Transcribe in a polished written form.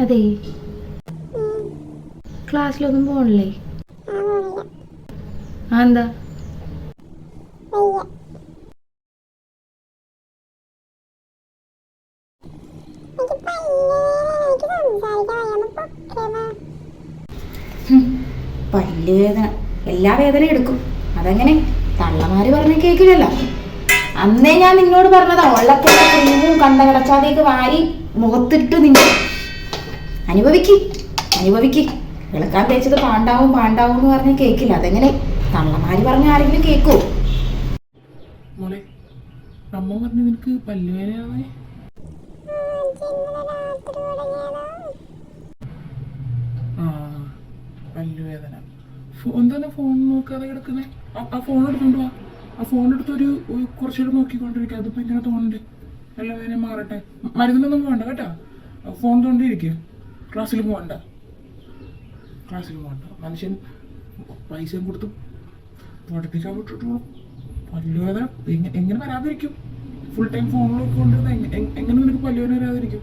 അതെ, ക്ലാസ്സിലൊന്നും പോകണില്ലേ? ആ, എന്താ? പല്ലുവേദന എല്ലാ വേദനയും എടുക്കും. അതെങ്ങനെ തള്ളമാര് പറഞ്ഞ കേക്കില്ലല്ലോ. അന്നേ ഞാൻ നിന്നോട് പറഞ്ഞതാ, ഉള്ളൊക്കെ ക്രീമും കണ്ട കിടച്ചാതേക്ക് വാരി മുഖത്തിട്ട് നിങ്ങൾ അനുഭവിക്ക്. വിളക്കാൻ തേച്ചത് പാണ്ടാവും എന്ന് പറഞ്ഞ കേക്കില്ല. അതെങ്ങനെ തള്ളമാര് പറഞ്ഞ ആരെങ്കിലും കേക്കോ? മോളെ, അമ്മ പറഞ്ഞു നിനക്ക് പല്ലുവേദനയാണേ. ആ, പല്ലുവേദന. എന്താണ് ഫോൺ നോക്കാതെ കിടക്കുന്നേ? ആ ഫോൺ എടുത്തോണ്ട് വാ. ആ ഫോൺ എടുത്തൊരു കുറച്ചുകൂടെ നോക്കിക്കൊണ്ടിരിക്കുക. അതിപ്പോ ഇങ്ങനെ തോന്നുന്നുണ്ട്. എല്ലാ വേദനയും മാറട്ടെ. മരുന്നിനൊന്നും പോകണ്ട കേട്ടോ. ഫോൺ തോണ്ടിരിക്കുക. ക്ലാസ്സിൽ പോകണ്ട. മനുഷ്യൻ പൈസയും കൊടുത്ത് പഠിപ്പിക്കാൻ വിട്ടിട്ടുള്ളൂ. പല്ലുവേദന എങ്ങനെ വരാതിരിക്കും? ഫുൾ ടൈം ഫോൺ നോക്കിക്കൊണ്ടിരുന്ന എങ്ങനെ നിനക്ക് പല്ലുവേദന വരാതിരിക്കും?